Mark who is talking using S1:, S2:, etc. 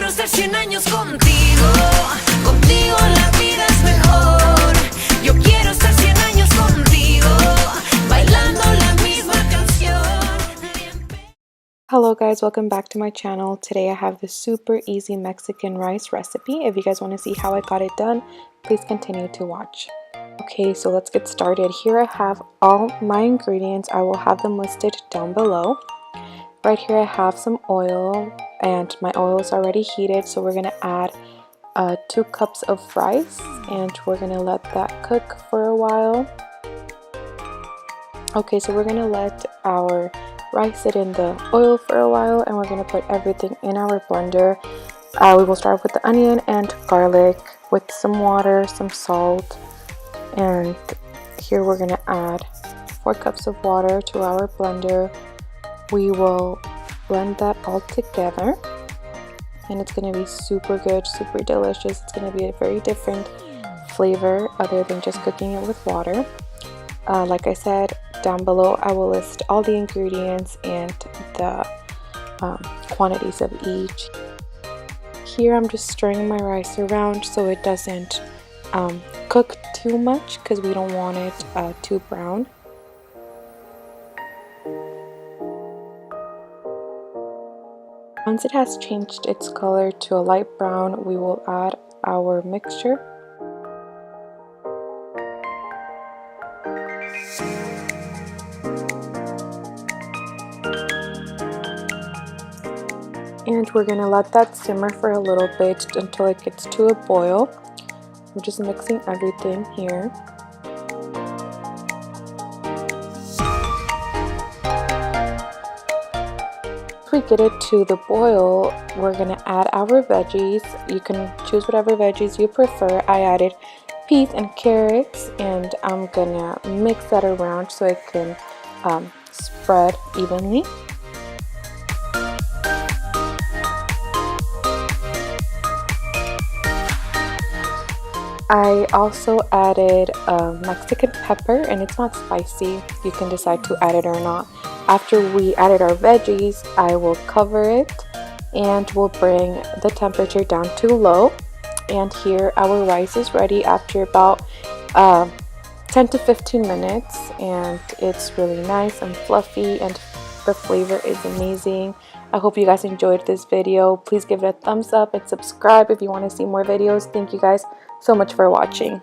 S1: quiero estar 100 años contigo. Contigo la vida es mejor. Yo quiero estar 100 años contigo, bailando la misma canción.
S2: Hello guys, welcome back to my channel. Today I have this super easy Mexican rice recipe. If you guys want to see how I got it done, please continue to watch. Okay, so let's get started. Here I have all my ingredients. I will have them listed down below. Right here I have some oil, and my oil is already heated, so we're going to add 2 cups of rice, and we're going to let that cook for a while. Okay, so we're going to let our rice sit in the oil for a while, and we're going to put everything in our blender. We will start with the onion and garlic with some water, some salt, and here we're going to add 4 cups of water to our blender. We will blend that all together, and it's going to be super good, super delicious. It's going to be a very different flavor other than just cooking it with water. Like I said, down below I will list all the ingredients and the quantities of each. Here I'm just stirring my rice around so it doesn't cook too much, because we don't want it too brown. Once it has changed its color to a light brown, we will add our mixture. And we're going to let that simmer for a little bit until it gets to a boil. I'm just mixing everything here. Once we get it to the boil, we're going to add our veggies. You can choose whatever veggies you prefer. I added peas and carrots, and I'm going to mix that around so it can spread evenly. I also added Mexican pepper, and it's not spicy. You can decide to add it or not. After we added our veggies, I will cover it and we'll bring the temperature down to low. And here our rice is ready after about 10 to 15 minutes, and it's really nice and fluffy, and the flavor is amazing. I hope you guys enjoyed this video. Please give it a thumbs up and subscribe if you want to see more videos. Thank you guys so much for watching.